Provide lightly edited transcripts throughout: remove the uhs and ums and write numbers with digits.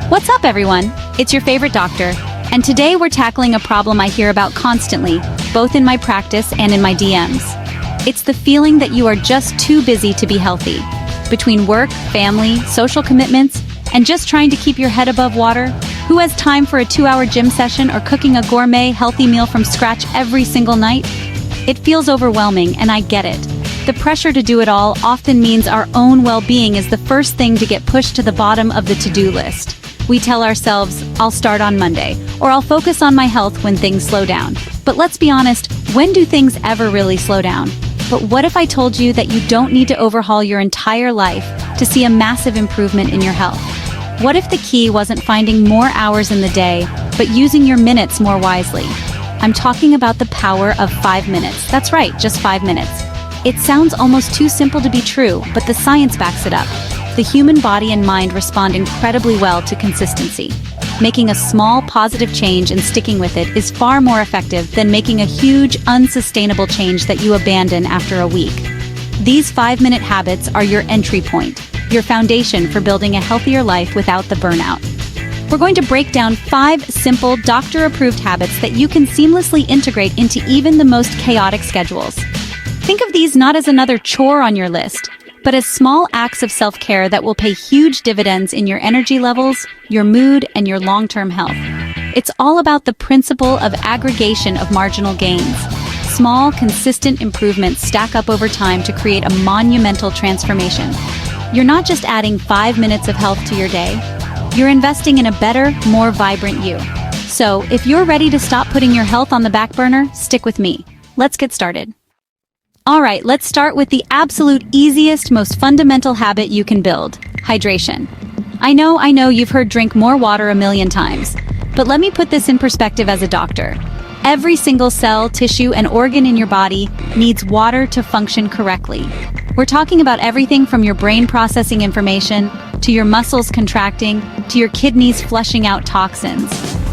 What's up, everyone? It's your favorite doctor, and today we're tackling a problem I hear about constantly, both in my practice and in my DMs. It's the feeling that you are just too busy to be healthy. Between work, family, social commitments, and just trying to keep your head above water, who has time for a 2-hour gym session or cooking a gourmet, healthy meal from scratch every single night? It feels overwhelming, and I get it. The pressure to do it all often means our own well-being is the first thing to get pushed to the bottom of the to-do list. We tell ourselves, I'll start on Monday, or I'll focus on my health when things slow down. But let's be honest, when do things ever really slow down? But what if I told you that you don't need to overhaul your entire life to see a massive improvement in your health? What if the key wasn't finding more hours in the day, but using your minutes more wisely? I'm talking about the power of 5 minutes. That's right, just 5 minutes. It sounds almost too simple to be true, but the science backs it up. The human body and mind respond incredibly well to consistency. Making a small positive change and sticking with it is far more effective than making a huge, unsustainable change that you abandon after a week. These 5-minute habits are your entry point, your foundation for building a healthier life without the burnout. We're going to break down 5 simple, doctor-approved habits that you can seamlessly integrate into even the most chaotic schedules. Think of these not as another chore on your list, but as small acts of self-care that will pay huge dividends in your energy levels, your mood, and your long-term health. It's all about the principle of aggregation of marginal gains. Small, consistent improvements stack up over time to create a monumental transformation. You're not just adding 5 minutes of health to your day, you're investing in a better, more vibrant you. So, if you're ready to stop putting your health on the back burner, stick with me. Let's get started. Alright, let's start with the absolute easiest, most fundamental habit you can build: hydration. I know you've heard drink more water a million times, but let me put this in perspective as a doctor. Every single cell, tissue, and organ in your body needs water to function correctly. We're talking about everything from your brain processing information, to your muscles contracting, to your kidneys flushing out toxins.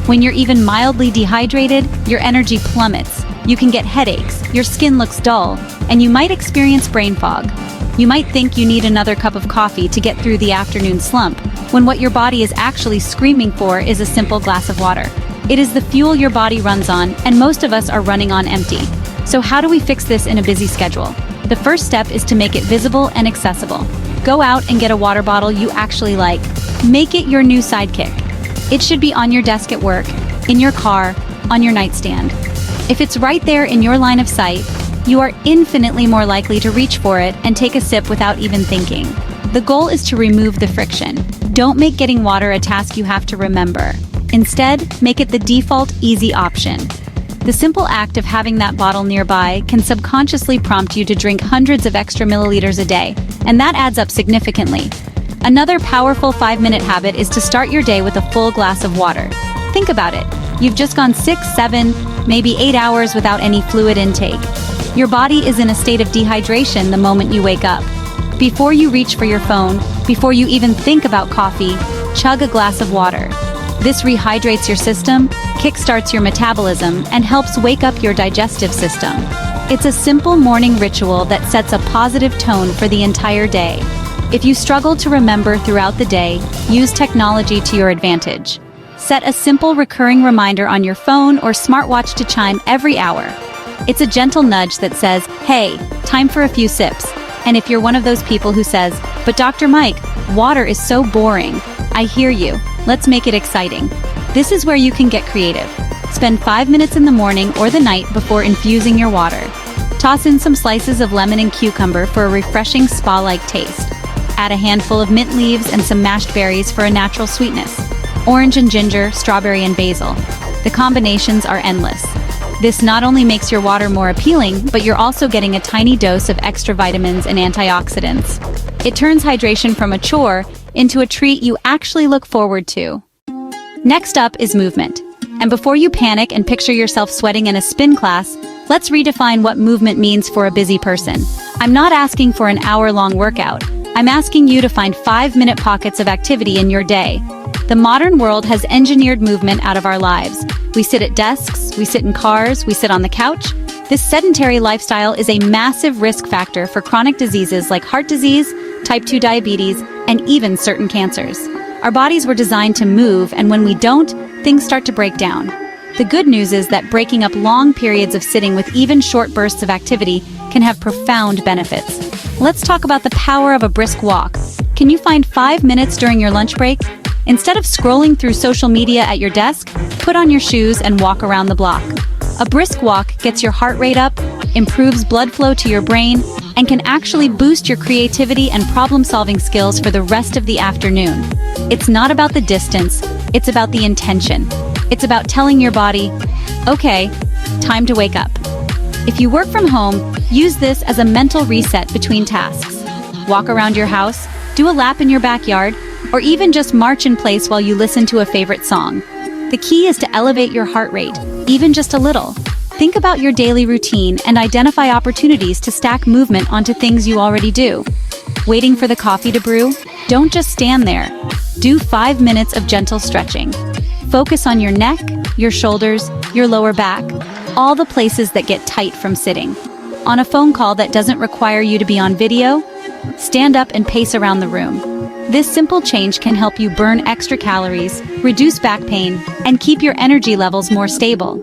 When you're even mildly dehydrated, your energy plummets. You can get headaches, your skin looks dull, and you might experience brain fog. You might think you need another cup of coffee to get through the afternoon slump, when what your body is actually screaming for is a simple glass of water. It is the fuel your body runs on, and most of us are running on empty. So how do we fix this in a busy schedule? The first step is to make it visible and accessible. Go out and get a water bottle you actually like. Make it your new sidekick. It should be on your desk at work, in your car, on your nightstand. If it's right there in your line of sight, you are infinitely more likely to reach for it and take a sip without even thinking. The goal is to remove the friction. Don't make getting water a task you have to remember. Instead, make it the default, easy option. The simple act of having that bottle nearby can subconsciously prompt you to drink hundreds of extra milliliters a day, and that adds up significantly. Another powerful 5-minute habit is to start your day with a full glass of water. Think about it. You've just gone 6, 7, maybe 8 hours without any fluid intake. Your body is in a state of dehydration the moment you wake up. Before you reach for your phone, before you even think about coffee, chug a glass of water. This rehydrates your system, kickstarts your metabolism, and helps wake up your digestive system. It's a simple morning ritual that sets a positive tone for the entire day. If you struggle to remember throughout the day, use technology to your advantage. Set a simple recurring reminder on your phone or smartwatch to chime every hour. It's a gentle nudge that says, hey, time for a few sips. And if you're one of those people who says, but Dr. Mike, water is so boring, I hear you. Let's make it exciting. This is where you can get creative. Spend 5 minutes in the morning or the night before infusing your water. Toss in some slices of lemon and cucumber for a refreshing spa-like taste. Add a handful of mint leaves and some mashed berries for a natural sweetness. Orange and ginger, strawberry and basil. The combinations are endless. This not only makes your water more appealing, but you're also getting a tiny dose of extra vitamins and antioxidants. It turns hydration from a chore into a treat you actually look forward to. Next up is movement. And before you panic and picture yourself sweating in a spin class, let's redefine what movement means for a busy person. I'm not asking for an hour-long workout. I'm asking you to find 5-minute pockets of activity in your day. The modern world has engineered movement out of our lives. We sit at desks, we sit in cars, we sit on the couch. This sedentary lifestyle is a massive risk factor for chronic diseases like heart disease, type 2 diabetes, and even certain cancers. Our bodies were designed to move, and when we don't, things start to break down. The good news is that breaking up long periods of sitting with even short bursts of activity can have profound benefits. Let's talk about the power of a brisk walk. Can you find 5 minutes during your lunch break? Instead of scrolling through social media at your desk, put on your shoes and walk around the block. A brisk walk gets your heart rate up, improves blood flow to your brain, and can actually boost your creativity and problem-solving skills for the rest of the afternoon. It's not about the distance, it's about the intention. It's about telling your body, okay, time to wake up. If you work from home, use this as a mental reset between tasks. Walk around your house, do a lap in your backyard, or even just march in place while you listen to a favorite song. The key is to elevate your heart rate, even just a little. Think about your daily routine and identify opportunities to stack movement onto things you already do. Waiting for the coffee to brew? Don't just stand there. Do 5 minutes of gentle stretching. Focus on your neck, your shoulders, your lower back, all the places that get tight from sitting. On a phone call that doesn't require you to be on video, stand up and pace around the room. This simple change can help you burn extra calories, reduce back pain, and keep your energy levels more stable.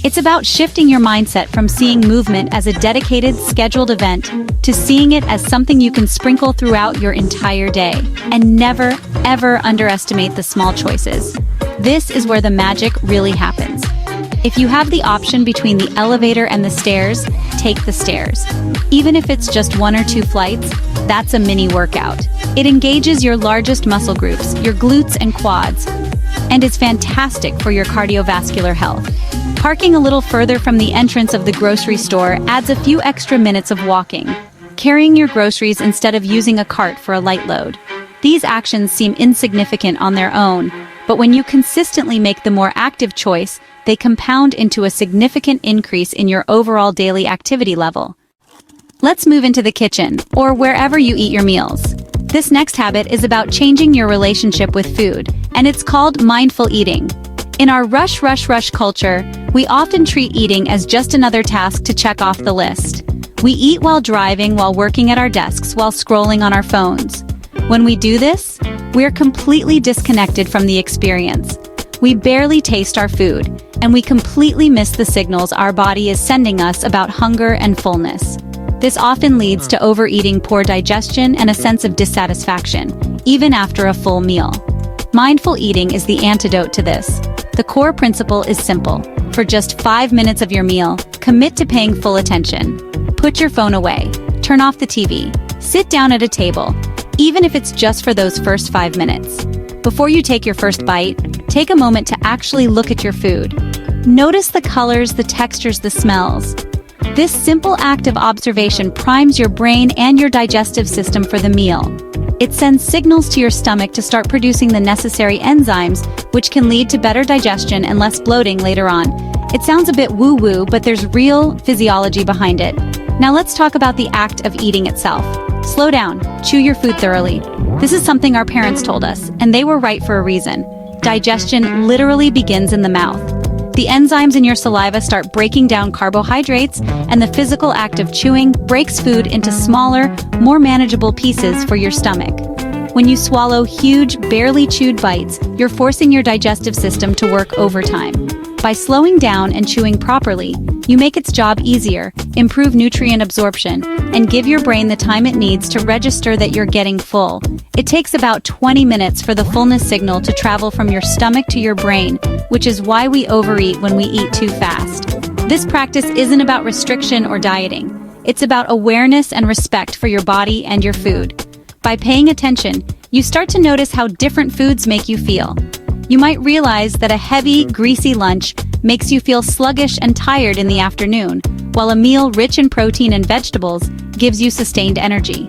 It's about shifting your mindset from seeing movement as a dedicated, scheduled event to seeing it as something you can sprinkle throughout your entire day. And never, ever underestimate the small choices. This is where the magic really happens. If you have the option between the elevator and the stairs, take the stairs. Even if it's just 1 or 2 flights, that's a mini workout. It engages your largest muscle groups, your glutes and quads, and is fantastic for your cardiovascular health. Parking a little further from the entrance of the grocery store adds a few extra minutes of walking, carrying your groceries instead of using a cart for a light load. These actions seem insignificant on their own, but when you consistently make the more active choice, they compound into a significant increase in your overall daily activity level. Let's move into the kitchen, or wherever you eat your meals. This next habit is about changing your relationship with food, and it's called mindful eating. In our rush culture, we often treat eating as just another task to check off the list. We eat while driving, while working at our desks, while scrolling on our phones. When we do this, we're completely disconnected from the experience. We barely taste our food, and we completely miss the signals our body is sending us about hunger and fullness. This often leads to overeating, poor digestion, and a sense of dissatisfaction, even after a full meal. Mindful eating is the antidote to this. The core principle is simple. For just 5 minutes of your meal, commit to paying full attention. Put your phone away. Turn off the TV. Sit down at a table, even if it's just for those first 5 minutes. Before you take your first bite, take a moment to actually look at your food. Notice the colors, the textures, the smells. This simple act of observation primes your brain and your digestive system for the meal. It sends signals to your stomach to start producing the necessary enzymes, which can lead to better digestion and less bloating later on. It sounds a bit woo-woo, but there's real physiology behind it. Now let's talk about the act of eating itself. Slow down, chew your food thoroughly. This is something our parents told us, and they were right for a reason. Digestion literally begins in the mouth. The enzymes in your saliva start breaking down carbohydrates, and the physical act of chewing breaks food into smaller, more manageable pieces for your stomach. When you swallow huge, barely chewed bites, you're forcing your digestive system to work overtime. By slowing down and chewing properly, you make its job easier, improve nutrient absorption, and give your brain the time it needs to register that you're getting full. It takes about 20 minutes for the fullness signal to travel from your stomach to your brain, which is why we overeat when we eat too fast. This practice isn't about restriction or dieting. It's about awareness and respect for your body and your food. By paying attention, you start to notice how different foods make you feel. You might realize that a heavy, greasy lunch makes you feel sluggish and tired in the afternoon, while a meal rich in protein and vegetables gives you sustained energy.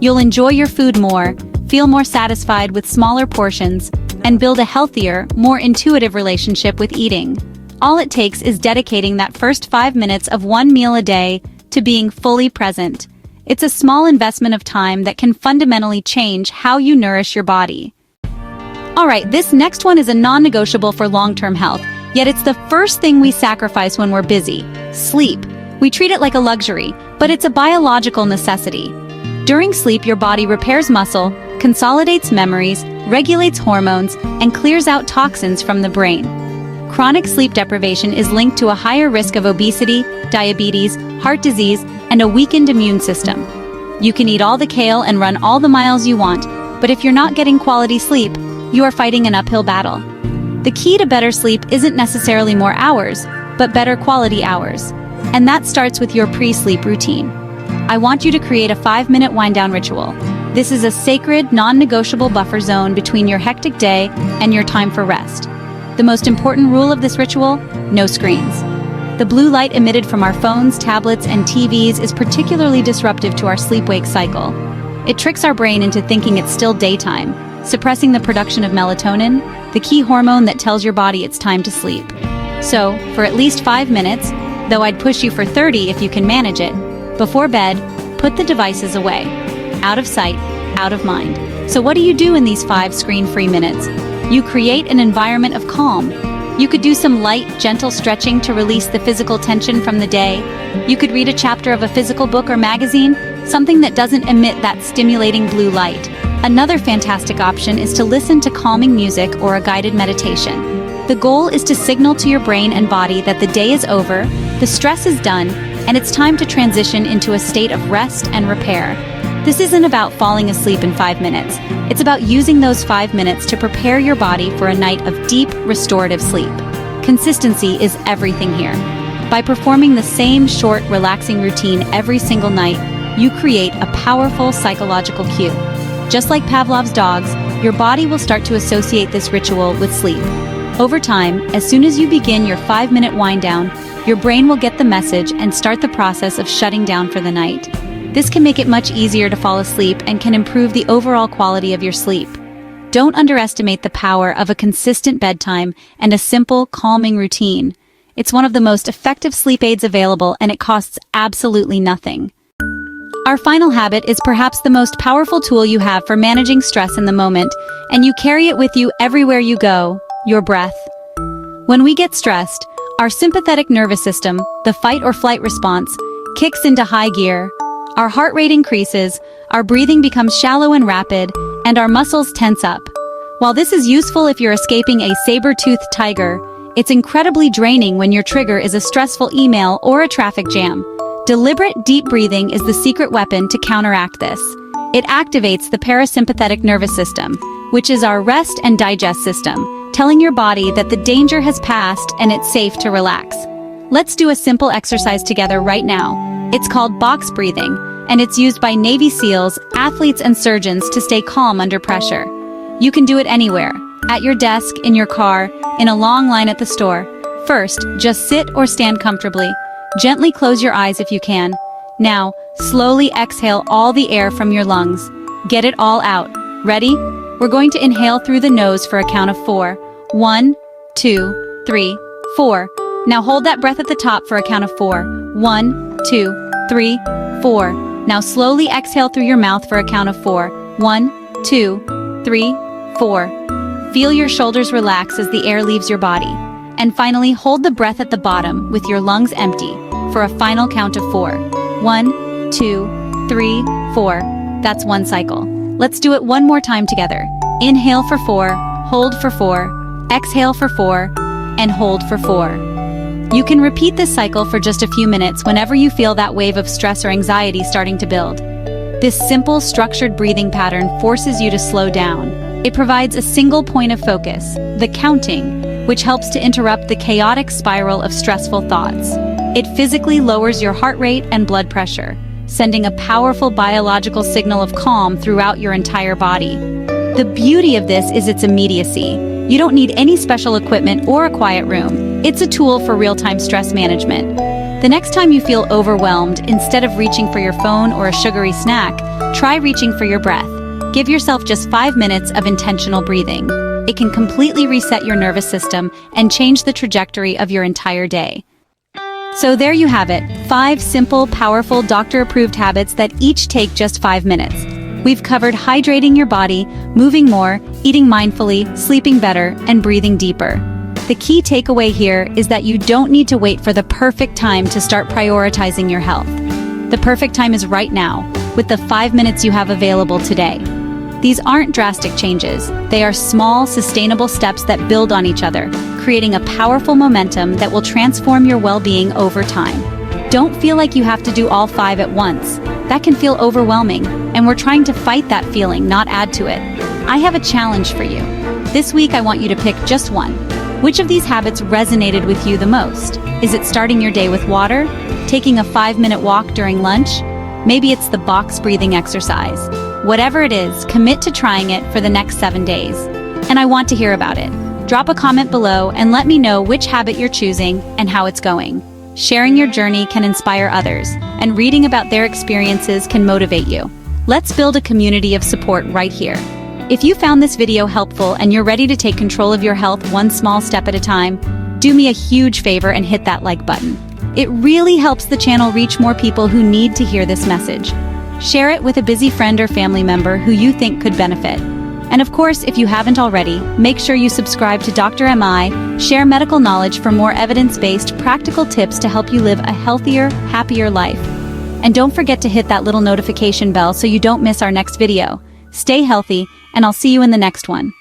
You'll enjoy your food more, feel more satisfied with smaller portions, and build a healthier, more intuitive relationship with eating. All it takes is dedicating that first 5 minutes of one meal a day to being fully present. It's a small investment of time that can fundamentally change how you nourish your body. Alright, this next one is a non-negotiable for long-term health, yet it's the first thing we sacrifice when we're busy. Sleep. We treat it like a luxury, but it's a biological necessity. During sleep, your body repairs muscle, consolidates memories, regulates hormones, and clears out toxins from the brain. Chronic sleep deprivation is linked to a higher risk of obesity, diabetes, heart disease, and a weakened immune system. You can eat all the kale and run all the miles you want, but if you're not getting quality sleep, you are fighting an uphill battle. The key to better sleep isn't necessarily more hours, but better quality hours. And that starts with your pre-sleep routine. I want you to create a 5-minute wind-down ritual. This is a sacred, non-negotiable buffer zone between your hectic day and your time for rest. The most important rule of this ritual: no screens. The blue light emitted from our phones, tablets, and TVs is particularly disruptive to our sleep-wake cycle. It tricks our brain into thinking it's still daytime, suppressing the production of melatonin, the key hormone that tells your body it's time to sleep. So, for at least 5 minutes, though I'd push you for 30 if you can manage it, before bed, put the devices away. Out of sight, out of mind. So what do you do in these 5 screen-free minutes? You create an environment of calm. You could do some light, gentle stretching to release the physical tension from the day. You could read a chapter of a physical book or magazine, something that doesn't emit that stimulating blue light. Another fantastic option is to listen to calming music or a guided meditation. The goal is to signal to your brain and body that the day is over, the stress is done, and it's time to transition into a state of rest and repair. This isn't about falling asleep in 5 minutes. It's about using those 5 minutes to prepare your body for a night of deep, restorative sleep. Consistency is everything here. By performing the same short, relaxing routine every single night, you create a powerful psychological cue. Just like Pavlov's dogs, your body will start to associate this ritual with sleep. Over time, as soon as you begin your 5-minute wind down, your brain will get the message and start the process of shutting down for the night. This can make it much easier to fall asleep and can improve the overall quality of your sleep. Don't underestimate the power of a consistent bedtime and a simple, calming routine. It's one of the most effective sleep aids available, and it costs absolutely nothing. Our final habit is perhaps the most powerful tool you have for managing stress in the moment, and you carry it with you everywhere you go: your breath. When we get stressed, our sympathetic nervous system, the fight or flight response, kicks into high gear. Our heart rate increases, our breathing becomes shallow and rapid, and our muscles tense up. While this is useful if you're escaping a saber-toothed tiger, it's incredibly draining when your trigger is a stressful email or a traffic jam. Deliberate, deep breathing is the secret weapon to counteract this. It activates the parasympathetic nervous system, which is our rest and digest system, telling your body that the danger has passed and it's safe to relax. Let's do a simple exercise together right now. It's called box breathing, and it's used by Navy SEALs, athletes, and surgeons to stay calm under pressure. You can do it anywhere: at your desk, in your car, in a long line at the store. First, just sit or stand comfortably. Gently close your eyes if you can. Now, slowly exhale all the air from your lungs. Get it all out. Ready? We're going to inhale through the nose for a count of 4. 1, 2, 3, 4. Now hold that breath at the top for a count of 4. 1, 2, 3, 4. Now slowly exhale through your mouth for a count of 4. 1, 2, 3, 4. Feel your shoulders relax as the air leaves your body. And finally, hold the breath at the bottom with your lungs empty for a final count of 4. 1, 2, 3, 4. That's one cycle. Let's do it one more time together. Inhale for 4, hold for 4, exhale for 4, and hold for 4. You can repeat this cycle for just a few minutes whenever you feel that wave of stress or anxiety starting to build. This simple, structured breathing pattern forces you to slow down. It provides a single point of focus, the counting, which helps to interrupt the chaotic spiral of stressful thoughts. It physically lowers your heart rate and blood pressure, sending a powerful biological signal of calm throughout your entire body. The beauty of this is its immediacy. You don't need any special equipment or a quiet room. It's a tool for real-time stress management. The next time you feel overwhelmed, instead of reaching for your phone or a sugary snack, try reaching for your breath. Give yourself just 5 minutes of intentional breathing. It can completely reset your nervous system and change the trajectory of your entire day. So there you have it, 5 simple, powerful, doctor-approved habits that each take just 5 minutes. We've covered hydrating your body, moving more, eating mindfully, sleeping better, and breathing deeper. The key takeaway here is that you don't need to wait for the perfect time to start prioritizing your health. The perfect time is right now, with the 5 minutes you have available today. These aren't drastic changes. They are small, sustainable steps that build on each other, creating a powerful momentum that will transform your well-being over time. Don't feel like you have to do all 5 at once. That can feel overwhelming, and we're trying to fight that feeling, not add to it. I have a challenge for you. This week, I want you to pick just one. Which of these habits resonated with you the most? Is it starting your day with water? Taking a 5-minute walk during lunch? Maybe it's the box breathing exercise. Whatever it is, commit to trying it for the next 7 days. And I want to hear about it. Drop a comment below and let me know which habit you're choosing and how it's going. Sharing your journey can inspire others, and reading about their experiences can motivate you. Let's build a community of support right here. If you found this video helpful and you're ready to take control of your health one small step at a time, do me a huge favor and hit that like button. It really helps the channel reach more people who need to hear this message. Share it with a busy friend or family member who you think could benefit. And of course, if you haven't already, make sure you subscribe to Dr. MI, share medical knowledge for more evidence-based, practical tips to help you live a healthier, happier life. And don't forget to hit that little notification bell so you don't miss our next video. Stay healthy, and I'll see you in the next one.